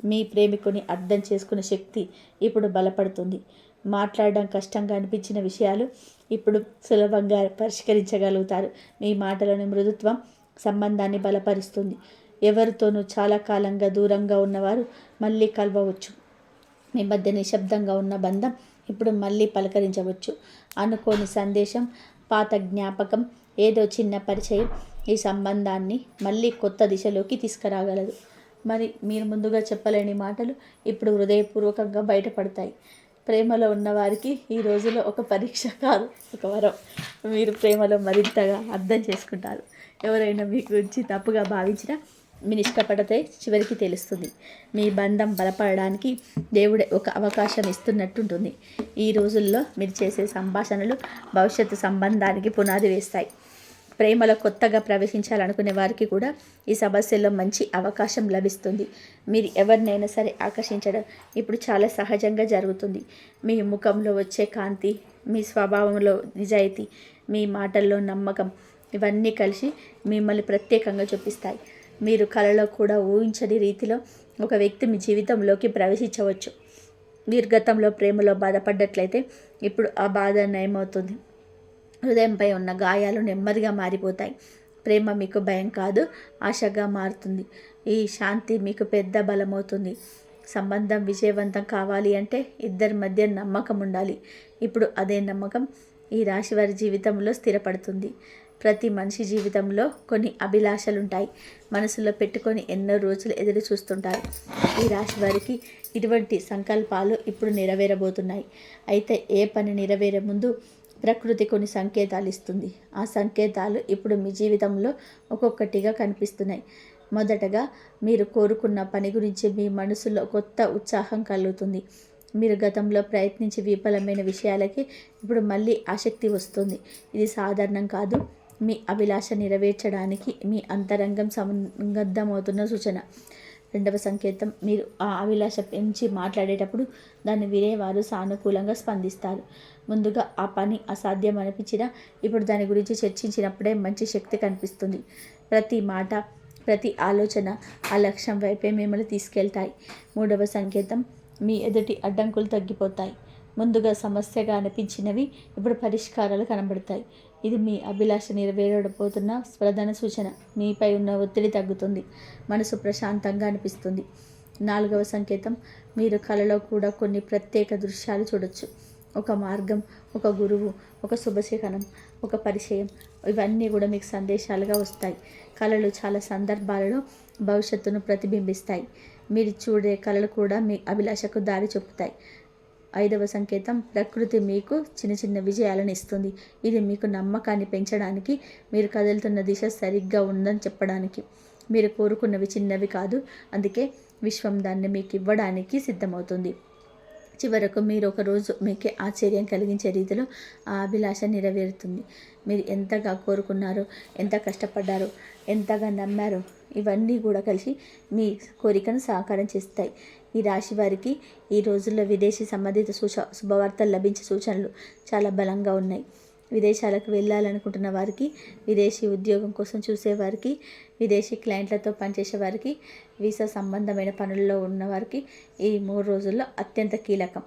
మీ ప్రేమికుని అర్థం చేసుకునే శక్తి ఇప్పుడు బలపడుతుంది. మాట్లాడడం కష్టంగా అనిపించిన విషయాలు ఇప్పుడు సులభంగా పరిష్కరించగలుగుతారు. మీ మాటలోని మృదుత్వం సంబంధాన్ని బలపరుస్తుంది. ఎవరితోనూ చాలా కాలంగా దూరంగా ఉన్నవారు మళ్ళీ కలవవచ్చు. మీ మధ్య నిశ్శబ్దంగా ఉన్న బంధం ఇప్పుడు మళ్ళీ పలకరించవచ్చు. అనుకోని సందేశం, పాత జ్ఞాపకం, ఏదో చిన్న పరిచయం ఈ సంబంధాన్ని మళ్ళీ కొత్త దిశలోకి తీసుకురాగలదు. మరి మీరు ముందుగా చెప్పలేని మాటలు ఇప్పుడు హృదయపూర్వకంగా బయటపడతాయి. ప్రేమలో ఉన్నవారికి ఈ రోజులో ఒక పరీక్ష కాదు, ఒక వరం. మీరు ప్రేమలో మరింతగా అర్థం చేసుకుంటారు. ఎవరైనా మీ గురించి తప్పుగా భావించినా మీ నిష్కపటతే చివరికి తెలుస్తుంది. మీ బంధం బలపడడానికి దేవుడే ఒక అవకాశం ఇస్తున్నట్టుంటుంది. ఈ రోజుల్లో మీరు చేసే సంభాషణలు భవిష్యత్తు సంబంధానికి పునాది వేస్తాయి. ప్రేమలో కొత్తగా ప్రవేశించాలనుకునే వారికి కూడా ఈ సమస్యల్లో మంచి అవకాశం లభిస్తుంది. మీరు ఎవరినైనా సరే ఆకర్షించడం ఇప్పుడు చాలా సహజంగా జరుగుతుంది. మీ ముఖంలో వచ్చే కాంతి, మీ స్వభావంలో నిజాయితీ, మీ మాటల్లో నమ్మకం ఇవన్నీ కలిసి మిమ్మల్ని ప్రత్యేకంగా చూపిస్తాయి. మీరు కలలో కూడా ఊహించని రీతిలో ఒక వ్యక్తి మీ జీవితంలోకి ప్రవేశించవచ్చు. మీరు గతంలో ప్రేమలో బాధపడ్డట్లయితే ఇప్పుడు ఆ బాధ నయమవుతుంది. హృదయంపై ఉన్న గాయాలు నెమ్మదిగా మారిపోతాయి. ప్రేమ మీకు భయం కాదు, ఆశగా మారుతుంది. ఈ శాంతి మీకు పెద్ద బలమవుతుంది. సంబంధం విజయవంతం కావాలి అంటే ఇద్దరి మధ్య నమ్మకం ఉండాలి. ఇప్పుడు అదే నమ్మకం ఈ రాశి వారి జీవితంలో స్థిరపడుతుంది. ప్రతి మనిషి జీవితంలో కొన్ని అభిలాషలుంటాయి. మనసులో పెట్టుకొని ఎన్నో రోజులు ఎదురు చూస్తుంటారు. ఈ రాశి వారికి ఇటువంటి సంకల్పాలు ఇప్పుడు నెరవేరబోతున్నాయి. అయితే ఏ పని నెరవేరే ముందు ప్రకృతి కొన్ని సంకేతాలు ఇస్తుంది. ఆ సంకేతాలు ఇప్పుడు మీ జీవితంలో ఒక్కొక్కటిగా కనిపిస్తున్నాయి. మొదటగా మీరు కోరుకున్న పని గురించి మీ మనసులో కొత్త ఉత్సాహం కలుగుతుంది. మీరు గతంలో ప్రయత్నించి విఫలమైన విషయాలకి ఇప్పుడు మళ్ళీ ఆసక్తి వస్తుంది. ఇది సాధారణం కాదు. మీ అభిలాష నెరవేర్చడానికి మీ అంతరంగం సంగద్ధమవుతున్న సూచన. రెండవ సంకేతం, మీరు ఆ అభిలాష పెంచి మాట్లాడేటప్పుడు దాన్ని వినేవారు సానుకూలంగా స్పందిస్తారు. ముందుగా ఆ పని అసాధ్యం అనిపించినా ఇప్పుడు దాని గురించి చర్చించినప్పుడే మంచి శక్తి కనిపిస్తుంది. ప్రతి మాట, ప్రతి ఆలోచన ఆ లక్ష్యం వైపే మిమ్మల్ని తీసుకెళ్తాయి. మూడవ సంకేతం, మీ ఎదుటి అడ్డంకులు తగ్గిపోతాయి. ముందుగా సమస్యగా అనిపించినవి ఇప్పుడు పరిష్కారాలు కనబడతాయి. ఇది మీ అభిలాష నెరవేరబోతున్న ప్రధాన సూచన. మీపై ఉన్న ఒత్తిడి తగ్గుతుంది. మనసు ప్రశాంతంగా అనిపిస్తుంది. నాలుగవ సంకేతం, మీరు కలలో కూడా కొన్ని ప్రత్యేక దృశ్యాలు చూడొచ్చు. ఒక మార్గం, ఒక గురువు, ఒక శుభశకనం, ఒక పరిచయం, ఇవన్నీ కూడా మీకు సందేశాలుగా వస్తాయి. కళలు చాలా సందర్భాలలో భవిష్యత్తును ప్రతిబింబిస్తాయి. మీరు చూడే కళలు కూడా మీ అభిలాషకు దారి చూపుతాయి. ఐదవ సంకేతం, ప్రకృతి మీకు చిన్న చిన్న విజయాలను ఇస్తుంది. ఇది మీకు నమ్మకాన్ని పెంచడానికి, మీరు కదులుతున్న దిశ సరిగ్గా ఉందని చెప్పడానికి. మీరు కోరుకున్నవి చిన్నవి కాదు, అందుకే విశ్వం దాన్ని మీకు ఇవ్వడానికి సిద్ధమవుతుంది. చివరకు మీరు ఒకరోజు మీకే ఆశ్చర్యం కలిగించే రీతిలో ఆ అభిలాష నెరవేరుతుంది. మీరు ఎంతగా కోరుకున్నారో, ఎంత కష్టపడ్డారో, ఎంతగా నమ్మారో, ఇవన్నీ కూడా కలిసి మీ కోరికను సాకారం చేస్తాయి. ఈ రాశి వారికి ఈ రోజుల్లో విదేశీ సంబంధిత శుభవార్తలు లభించే సూచనలు చాలా బలంగా ఉన్నాయి. విదేశాలకు వెళ్ళాలనుకుంటున్న వారికి, విదేశీ ఉద్యోగం కోసం చూసేవారికి, విదేశీ క్లయింట్లతో పనిచేసే వారికి, వీసా సంబంధమైన పనుల్లో ఉన్నవారికి ఈ 3 రోజుల్లో అత్యంత కీలకం.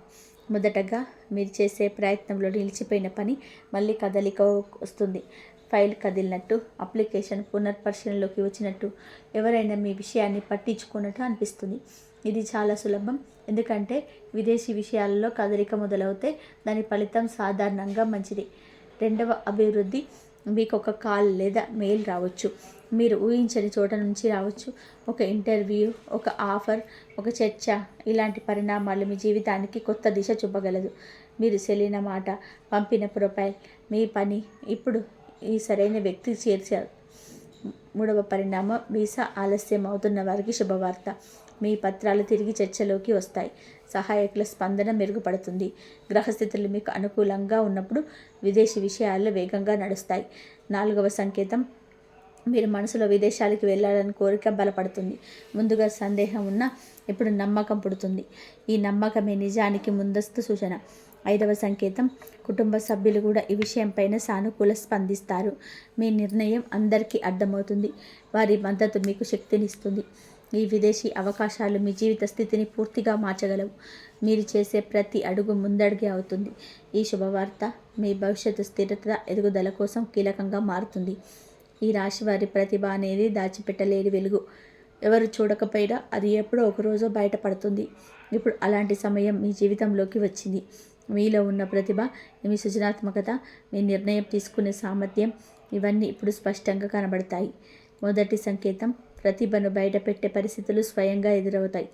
మొదటగా మీరు చేసే ప్రయత్నంలో నిలిచిపోయిన పని మళ్ళీ కదలిక వస్తుంది. ఫైల్ కదిలినట్టు, అప్లికేషన్ పునర్పరిశీలనలోకి వచ్చినట్టు, ఎవరైనా మీ విషయాన్ని పట్టించుకున్నట్టు అనిపిస్తుంది. ఇది చాలా సులభం, ఎందుకంటే విదేశీ విషయాలలో కదలిక మొదలవుతే దాని ఫలితం సాధారణంగా మంచిది. రెండవ అభివృద్ధి, మీకు ఒక కాల్ లేదా మెయిల్ రావచ్చు. మీరు ఊహించని చోట నుంచి రావచ్చు. ఒక ఇంటర్వ్యూ, ఒక ఆఫర్, ఒక చర్చ, ఇలాంటి పరిణామాలు మీ జీవితానికి కొత్త దిశ చూపగలదు. మీరు సెలిన మాట, పంపిన ప్రొఫైల్, మీ పని ఇప్పుడు ఈ సరైన వ్యక్తి చేర్చారు. మూడవ పరిణామం, వీసా ఆలస్యం అవుతున్న వారికి శుభవార్త. మీ పత్రాలు తిరిగి చర్చలోకి వస్తాయి. సహాయకుల స్పందన మెరుగుపడుతుంది. గ్రహస్థితులు మీకు అనుకూలంగా ఉన్నప్పుడు విదేశీ విషయాల్లో వేగంగా నడుస్తాయి. నాలుగవ సంకేతం, మీరు మనసులో విదేశాలకు వెళ్ళాలని కోరిక బలపడుతుంది. ముందుగా సందేహం ఉన్నా ఇప్పుడు నమ్మకం పుడుతుంది. ఈ నమ్మకమే నిజానికి ముందస్తు సూచన. ఐదవ సంకేతం, కుటుంబ సభ్యులు కూడా ఈ విషయంపైన సానుకూల స్పందిస్తారు. మీ నిర్ణయం అందరికీ అర్థమవుతుంది. వారి మద్దతు మీకు శక్తినిస్తుంది. ఈ విదేశీ అవకాశాలు మీ జీవిత స్థితిని పూర్తిగా మార్చగలవు. మీరు చేసే ప్రతి అడుగు ముందడుగే అవుతుంది. ఈ శుభవార్త మీ భవిష్యత్తు స్థిరత, ఎదుగుదల కోసం కీలకంగా మారుతుంది. ఈ రాశి వారి ప్రతిభ అనేది దాచిపెట్టలేని వెలుగు. ఎవరు చూడకపోయినా అది ఎప్పుడో ఒకరోజు బయటపడుతుంది. ఇప్పుడు అలాంటి సమయం మీ జీవితంలోకి వచ్చింది. మీలో ఉన్న ప్రతిభ, మీ సృజనాత్మకత, మీ నిర్ణయం తీసుకునే సామర్థ్యం, ఇవన్నీ ఇప్పుడు స్పష్టంగా కనబడతాయి. మొదటి సంకేతం, ప్రతిభను బయటపెట్టే పరిస్థితులు స్వయంగా ఎదురవుతాయి.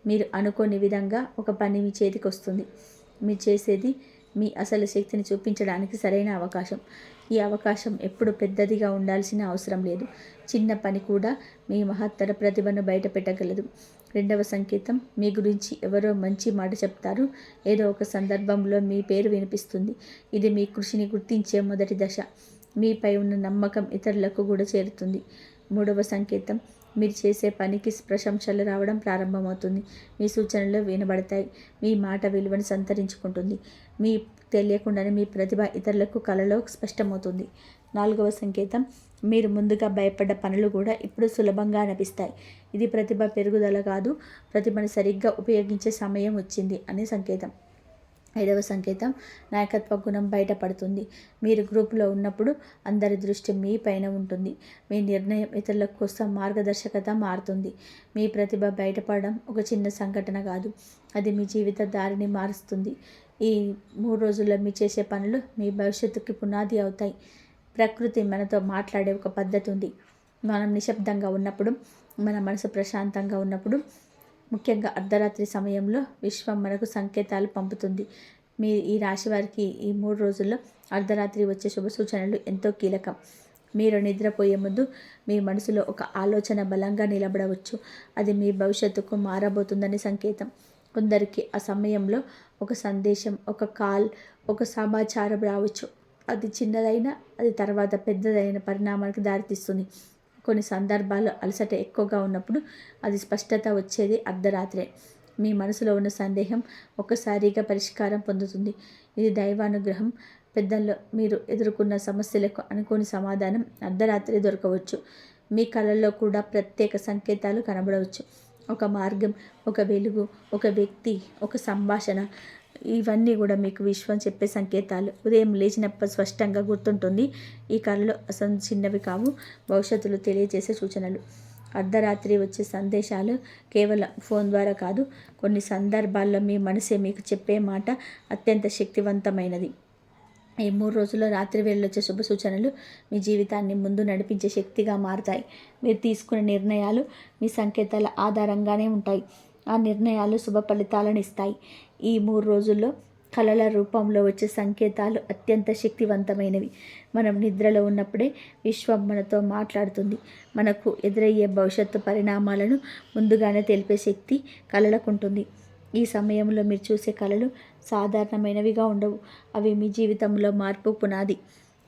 మీరు అనుకోని విధంగా ఒక పని మీ చేతికి వస్తుంది. మీరు చేసేది మీ అసలు శక్తిని చూపించడానికి సరైన అవకాశం. ఈ అవకాశం ఎప్పుడు పెద్దదిగా ఉండాల్సిన అవసరం లేదు. చిన్న పని కూడా మీ మహత్తర ప్రతిభను బయటపెట్టగలదు. రెండవ సంకేతం, మీ గురించి ఎవరో మంచి మాట చెప్తారు. ఏదో ఒక సందర్భంలో మీ పేరు వినిపిస్తుంది. ఇది మీ కృషిని గుర్తించే మొదటి దశ. మీపై ఉన్న నమ్మకం ఇతరులకు కూడా చేరుతుంది. మూడవ సంకేతం, మీరు చేసే పనికి ప్రశంసలు రావడం ప్రారంభమవుతుంది. మీ సూచనలు వినబడతాయి. మీ మాట విలువను సంతరించుకుంటుంది. మీ తెలియకుండానే మీ ప్రతిభ ఇతరులకు కలలో స్పష్టమవుతుంది. నాలుగవ సంకేతం, మీరు ముందుగా భయపడ్డ పనులు కూడా ఇప్పుడు సులభంగా అనిపిస్తాయి. ఇది ప్రతిభ పెరుగుదల కాదు, ప్రతిభను సరిగ్గా ఉపయోగించే సమయం వచ్చింది అనే సంకేతం. ఐదవ సంకేతం, నాయకత్వ గుణం బయటపడుతుంది. మీరు గ్రూపులో ఉన్నప్పుడు అందరి దృష్టి మీ పైన ఉంటుంది. మీ నిర్ణయం ఇతరుల కోసం మార్గదర్శకత మారుతుంది. మీ ప్రతిభ బయటపడడం ఒక చిన్న సంఘటన కాదు, అది మీ జీవిత దారిని మారుస్తుంది. ఈ 3 రోజుల్లో మీరు చేసే పనులు మీ భవిష్యత్తుకి పునాది అవుతాయి. ప్రకృతి మనతో మాట్లాడే ఒక పద్ధతి ఉంది. మనం నిశ్శబ్దంగా ఉన్నప్పుడు, మన మనసు ప్రశాంతంగా ఉన్నప్పుడు, ముఖ్యంగా అర్ధరాత్రి సమయంలో విశ్వం మనకు సంకేతాలు పంపుతుంది. మీ ఈ రాశి వారికి ఈ 3 రోజుల్లో అర్ధరాత్రి వచ్చే శుభ సూచనలు ఎంతో కీలకం. మీరు నిద్రపోయే ముందు మీ మనసులో ఒక ఆలోచన బలంగా నిలబడవచ్చు. అది మీ భవిష్యత్తుకు మారబోతుందని సంకేతం. కొందరికి ఆ సమయంలో ఒక సందేశం, ఒక కాల్, ఒక సమాచారం రావచ్చు. అది చిన్నదైనా అది తర్వాత పెద్దదైన పరిణామానికి దారితీస్తుంది. కొన్ని సందర్భాల్లో అలసట ఎక్కువగా ఉన్నప్పుడు అది స్పష్టత వచ్చేది అర్ధరాత్రే. మీ మనసులో ఉన్న సందేహం ఒక్కసారిగా పరిష్కారం పొందుతుంది. ఇది దైవానుగ్రహం. పెద్దల్లో మీరు ఎదుర్కొన్న సమస్యలకు అనుకోని సమాధానం అర్ధరాత్రి దొరకవచ్చు. మీ కళల్లో కూడా ప్రత్యేక సంకేతాలు కనబడవచ్చు. ఒక మార్గం, ఒక వెలుగు, ఒక వ్యక్తి, ఒక సంభాషణ, ఇవన్నీ కూడా మీకు విశ్వం చెప్పే సంకేతాలు. ఉదయం లేచినప్పుడు స్పష్టంగా గుర్తుంటుంది. ఈ కళలు అసలు చిన్నవి కావు, భవిష్యత్తులో తెలియజేసే సూచనలు. అర్ధరాత్రి వచ్చే సందేశాలు కేవలం ఫోన్ ద్వారా కాదు, కొన్ని సందర్భాల్లో మీ మనసే మీకు చెప్పే మాట అత్యంత శక్తివంతమైనది. ఈ 3 రోజుల్లో రాత్రి వేళొచ్చే శుభ సూచనలు మీ జీవితాన్ని ముందు నడిపించే శక్తిగా మారుతాయి. మీరు తీసుకునే నిర్ణయాలు మీ సంకేతాల ఆధారంగానే ఉంటాయి. ఆ నిర్ణయాలు శుభ ఫలితాలను ఇస్తాయి. ఈ 3 రోజుల్లో కళల రూపంలో వచ్చే సంకేతాలు అత్యంత శక్తివంతమైనవి. మనం నిద్రలో ఉన్నప్పుడే విశ్వం మనతో మాట్లాడుతుంది. మనకు ఎదురయ్యే భవిష్యత్తు పరిణామాలను ముందుగానే తెలిపే శక్తి కళలకు ఉంటుంది. ఈ సమయంలో మీరు చూసే కళలు సాధారణమైనవిగా ఉండవు. అవి మీ జీవితంలో మార్పు పునాది.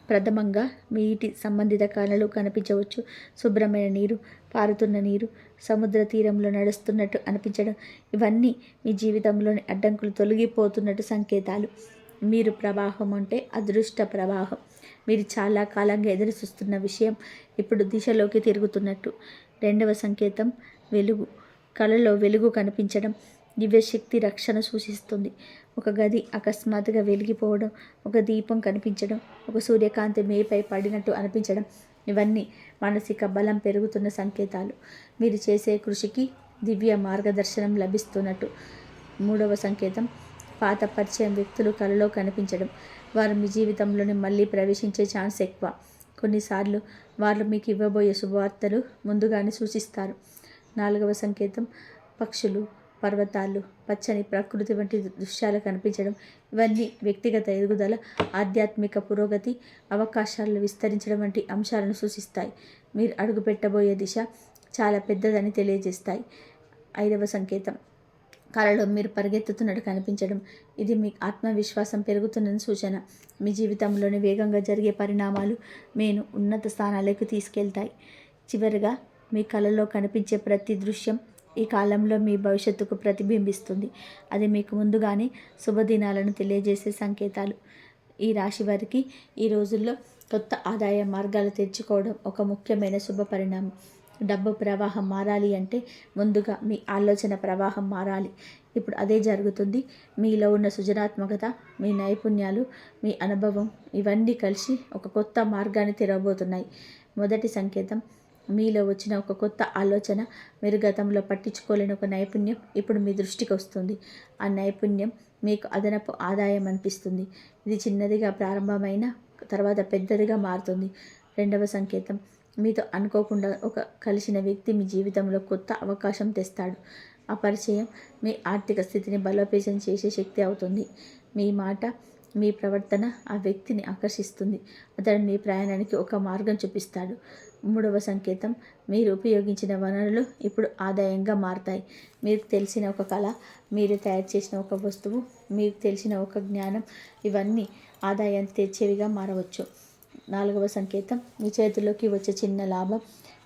ప్రథమంగా మీ ఇంటి సంబంధిత కళలు కనిపించవచ్చు. శుభ్రమైన నీరు, పారుతున్న నీరు, సముద్ర తీరంలో నడుస్తున్నట్టు అనిపించడం, ఇవన్నీ మీ జీవితంలోని అడ్డంకులు తొలగిపోతున్నట్టు సంకేతాలు. మీరు ప్రవాహం అంటే అదృష్ట ప్రవాహం. మీరు చాలా కాలంగా ఎదురు చూస్తున్న విషయం ఇప్పుడు దిశలోకి తిరుగుతున్నట్టు. రెండవ సంకేతం వెలుగు. కళలో వెలుగు కనిపించడం దివ్యశక్తి రక్షణ సూచిస్తుంది. ఒక గది అకస్మాత్తుగా వెలిగిపోవడం, ఒక దీపం కనిపించడం, ఒక సూర్యకాంతి మేపై పడినట్టు అనిపించడం, ఇవన్నీ మానసిక బలం పెరుగుతున్న సంకేతాలు. మీరు చేసే కృషికి దివ్య మార్గదర్శనం లభిస్తున్నట్టు. మూడవ సంకేతం పాత పరిచయం వ్యక్తులు కలలో కనిపించడం. వారు మీ జీవితంలోని మళ్ళీ ప్రవేశించే ఛాన్స్ ఎక్కువ. కొన్నిసార్లు వారు మీకు ఇవ్వబోయే శుభవార్తలు ముందుగానే సూచిస్తారు. నాలుగవ సంకేతం పక్షులు, పర్వతాలు, పచ్చని ప్రకృతి వంటి దృశ్యాలు కనిపించడం, ఇవన్నీ వ్యక్తిగత ఎదుగుదల, ఆధ్యాత్మిక పురోగతి, అవకాశాలను విస్తరించడం వంటి అంశాలను సూచిస్తాయి. మీరు అడుగుపెట్టబోయే దిశ చాలా పెద్దదని తెలియజేస్తాయి. ఐదవ సంకేతం కళలో మీరు పరిగెత్తుతున్నట్టు కనిపించడం. ఇది మీ ఆత్మవిశ్వాసం పెరుగుతున్న సూచన. మీ జీవితంలోని వేగంగా జరిగే పరిణామాలు మీను ఉన్నత స్థానాలకు తీసుకెళ్తాయి. చివరిగా మీ కళలో కనిపించే ప్రతి దృశ్యం ఈ కాలంలో మీ భవిష్యత్తుకు ప్రతిబింబిస్తుంది. అది మీకు ముందుగానే శుభదినాలను తెలియజేసే సంకేతాలు. ఈ రాశి వారికి ఈ రోజుల్లో కొత్త ఆదాయ మార్గాలు తెరుచుకోవడం ఒక ముఖ్యమైన శుభ పరిణామం. డబ్బు ప్రవాహం మారాలి అంటే ముందుగా మీ ఆలోచన ప్రవాహం మారాలి. ఇప్పుడు అదే జరుగుతుంది. మీలో ఉన్న సృజనాత్మకత, మీ నైపుణ్యాలు, మీ అనుభవం, ఇవన్నీ కలిసి ఒక కొత్త మార్గాన్ని తెరవబోతున్నాయి. మొదటి సంకేతం మీలో వచ్చిన ఒక కొత్త ఆలోచన, మీరు గతంలో పట్టించుకోలేని ఒక నైపుణ్యం ఇప్పుడు మీ దృష్టికి వస్తుంది. ఆ నైపుణ్యం మీకు అదనపు ఆదాయం అనిపిస్తుంది. ఇది చిన్నదిగా ప్రారంభమైన తర్వాత పెద్దదిగా మారుతుంది. రెండవ సంకేతం మీతో అనుకోకుండా ఒక కలిసిన వ్యక్తి మీ జీవితంలో కొత్త అవకాశం తెస్తాడు. ఆ పరిచయం మీ ఆర్థిక స్థితిని బలోపేతం చేసే శక్తి అవుతుంది. మీ మాట, మీ ప్రవర్తన ఆ వ్యక్తిని ఆకర్షిస్తుంది. అతడు మీ ప్రయాణానికి ఒక మార్గం చూపిస్తాడు. మూడవ సంకేతం మీరు ఉపయోగించిన వనరులు ఇప్పుడు ఆదాయంగా మారతాయి. మీకు తెలిసిన ఒక కళ, మీరు తయారు చేసిన ఒక వస్తువు, మీకు తెలిసిన ఒక జ్ఞానం, ఇవన్నీ ఆదాయాన్ని తెచ్చేవిగా మారవచ్చు. నాలుగవ సంకేతం మీ చేతిలోకి వచ్చే చిన్న లాభం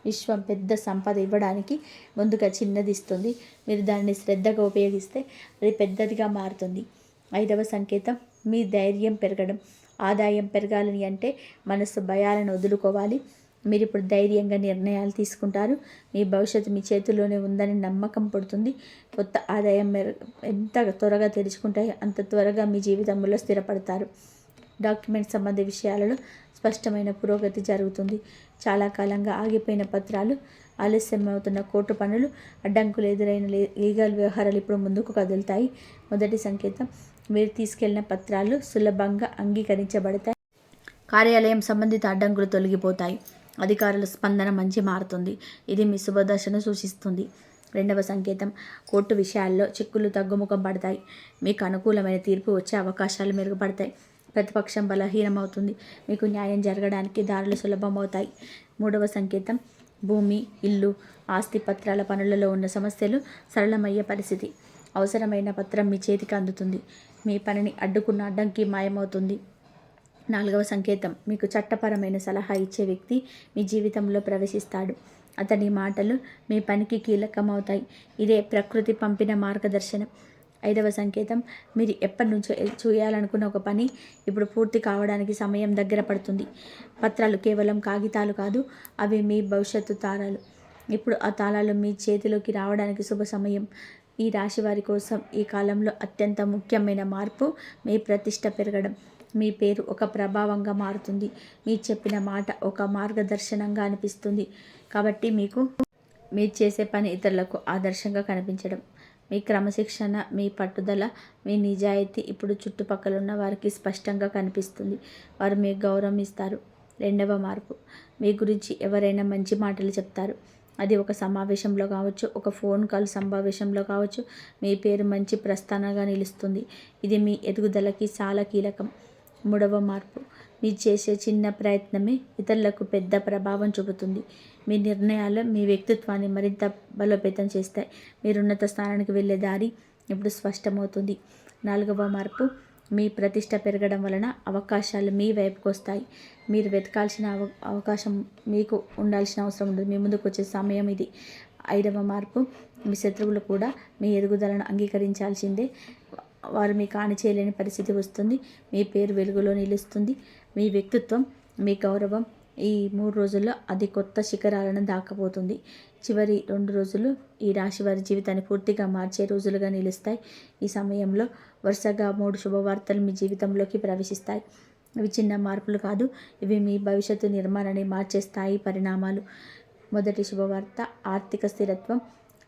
విశ్వం పెద్ద సంపద ఇవ్వడానికి ముందుగా చిన్నది ఇస్తుంది. మీరు దాన్ని శ్రద్ధగా ఉపయోగిస్తే అది పెద్దదిగా మారుతుంది. ఐదవ సంకేతం మీ ధైర్యం పెరగడం. ఆదాయం పెరగాలని అంటే మనసు భయాలను వదులుకోవాలి. మీరు ఇప్పుడు ధైర్యంగా నిర్ణయాలు తీసుకుంటారు. మీ భవిష్యత్తు మీ చేతుల్లోనే ఉందని నమ్మకం పడుతుంది. కొత్త ఆదాయం ఎంత త్వరగా తెరుచుకుంటాయో అంత త్వరగా మీ జీవితంలో స్థిరపడతారు. డాక్యుమెంట్ సంబంధ విషయాలలో స్పష్టమైన పురోగతి జరుగుతుంది. చాలా కాలంగా ఆగిపోయిన పత్రాలు, ఆలస్యమవుతున్న కోర్టు పనులు, అడ్డంకులు ఎదురైన లీగల్ వ్యవహారాలు ఇప్పుడు ముందుకు కదులుతాయి. మొదటి సంకేతం మీరు తీసుకెళ్లిన పత్రాలు సులభంగా అంగీకరించబడతాయి. కార్యాలయం సంబంధిత అడ్డంకులు తొలగిపోతాయి. అధికారుల స్పందన మంచి మారుతుంది. ఇది మీ శుభదశను సూచిస్తుంది. రెండవ సంకేతం, కోర్టు విషయాల్లో చిక్కులు తగ్గుముఖం పడతాయి. మీకు అనుకూలమైన తీర్పు వచ్చే అవకాశాలు మెరుగుపడతాయి. ప్రతిపక్షం బలహీనమవుతుంది. మీకు న్యాయం జరగడానికి దారులు సులభమవుతాయి. మూడవ సంకేతం, భూమి, ఇల్లు, ఆస్తి పత్రాల పనులలో ఉన్న సమస్యలు సరళమయ్యే పరిస్థితి. అవసరమైన పత్రం మీ చేతికి అందుతుంది. మీ పనిని అడ్డుకున్న అడ్డంకి మాయమవుతుంది. నాలుగవ సంకేతం, మీకు చట్టపరమైన సలహా ఇచ్చే వ్యక్తి మీ జీవితంలో ప్రవేశిస్తాడు. అతని మాటలు మీ పనికి కీలకమవుతాయి. ఇదే ప్రకృతి పంపిన మార్గదర్శనం. ఐదవ సంకేతం, మీరు ఎప్పటి నుంచో చేయాలనుకున్న ఒక పని ఇప్పుడు పూర్తి కావడానికి సమయం దగ్గర పడుతుంది. పత్రాలు కేవలం కాగితాలు కాదు, అవి మీ భవిష్యత్తు తాళాలు. ఇప్పుడు ఆ తాళాలు మీ చేతిలోకి రావడానికి శుభ సమయం. ఈ రాశి వారి కోసం ఈ కాలంలో అత్యంత ముఖ్యమైన మార్పు మీ ప్రతిష్ట పెరగడం. మీ పేరు ఒక ప్రభావంగా మారుతుంది. మీ చెప్పిన మాట ఒక మార్గదర్శనంగా అనిపిస్తుంది. కాబట్టి మీరు చేసే పని ఇతరులకు ఆదర్శంగా కనిపించడం. మీ క్రమశిక్షణ, మీ పట్టుదల, మీ నిజాయితీ ఇప్పుడు చుట్టుపక్కల ఉన్న వారికి స్పష్టంగా కనిపిస్తుంది. వారు మీకు గౌరవం ఇస్తారు. రెండవ మార్పు, మీ గురించి ఎవరైనా మంచి మాటలు చెప్తారు. అది ఒక సమావేశంలో కావచ్చు, ఒక ఫోన్ కాల్ సంభాషణలో కావచ్చు. మీ పేరు మంచి ప్రస్థానంగా నిలుస్తుంది. ఇది మీ ఎదుగుదలకి చాలా కీలకం. మూడవ మార్పు, మీరు చేసే చిన్న ప్రయత్నమే ఇతరులకు పెద్ద ప్రభావం చూపుతుంది. మీ నిర్ణయాలు మీ వ్యక్తిత్వాన్ని మరింత బలోపేతం చేస్తాయి. మీరు ఉన్నత స్థానానికి వెళ్ళే దారి ఇప్పుడు స్పష్టమవుతుంది. నాలుగవ మార్పు, మీ ప్రతిష్ట పెరగడం వలన అవకాశాలు మీ వైపుకు వస్తాయి. మీరు వెతకాల్సిన అవకాశం మీకు ఉండాల్సిన అవసరం ఉండదు. మీ ముందుకు వచ్చే సమయం ఇది. ఐదవ మార్పు, మీ శత్రువులు కూడా మీ ఎదుగుదలను అంగీకరించాల్సిందే. వారు మీకు హాని చేయలేని పరిస్థితి వస్తుంది. మీ పేరు వెలుగులో నిలుస్తుంది. మీ వ్యక్తిత్వం, మీ గౌరవం ఈ 3 రోజుల్లో అది కొత్త శిఖరాలను దాకపోతుంది. చివరి 2 రోజులు ఈ రాశి వారి జీవితాన్ని పూర్తిగా మార్చే రోజులుగా నిలుస్తాయి. ఈ సమయంలో వరుసగా 3 శుభవార్తలు మీ జీవితంలోకి ప్రవేశిస్తాయి. ఇవి చిన్న మార్పులు కాదు, ఇవి మీ భవిష్యత్తు నిర్మాణాన్ని మార్చే స్థాయి పరిణామాలు. మొదటి శుభవార్త, ఆర్థిక స్థిరత్వం.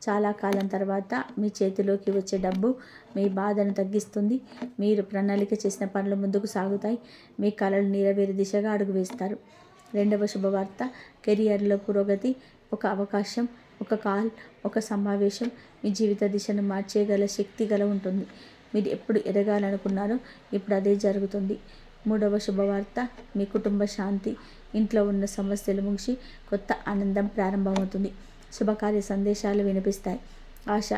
చాలా కాలం తర్వాత మీ చేతిలోకి వచ్చే డబ్బు మీ బాధను తగ్గిస్తుంది. మీరు ప్రణాళిక చేసిన పనులు ముందుకు సాగుతాయి. మీ కలలు నెరవేరే దిశగా అడుగు వేస్తారు. రెండవ శుభవార్త, కెరియర్లో పురోగతి. ఒక అవకాశం, ఒక కాల్, ఒక సమావేశం మీ జీవిత దిశను మార్చేయగల శక్తి గల ఉంటుంది. మీరు ఎప్పుడు ఎదగాలనుకున్నారో ఇప్పుడు అదే జరుగుతుంది. మూడవ శుభవార్త, మీ కుటుంబ శాంతి. ఇంట్లో ఉన్న సమస్యలు ముగిసి కొత్త ఆనందం ప్రారంభమవుతుంది. శుభకార్య సందేశాలు వినిపిస్తాయి. ఆశ,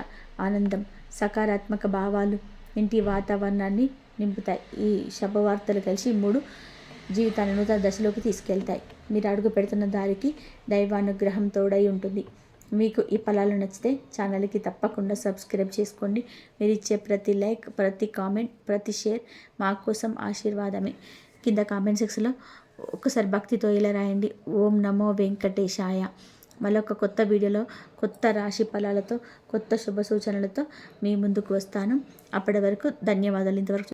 ఆనందం, సకారాత్మక భావాలు ఇంటి వాతావరణాన్ని నింపుతాయి. ఈ శుభవార్తలు కలిసి 3 జీవితాన్ని నూతన దశలోకి తీసుకెళ్తాయి. మీరు అడుగు పెడుతున్న దారికి దైవానుగ్రహం తోడై ఉంటుంది. మీకు ఈ ఫలాలు నచ్చితే ఛానల్కి తప్పకుండా సబ్స్క్రైబ్ చేసుకోండి. మీరు ఇచ్చే ప్రతి లైక్, ప్రతి కామెంట్, ప్రతి షేర్ మా కోసం ఆశీర్వాదమే. కింద కామెంట్ సెక్షన్లో ఒక్కసారి భక్తితో ఇలా రాయండి, ఓం నమో వెంకటేశాయ. మరొక కొత్త వీడియోలో కొత్త రాశి ఫలాలతో, కొత్త శుభ సూచనలతో మీ ముందుకు వస్తాను. అప్పటి వరకు ధన్యవాదాలు. ఇంతవరకు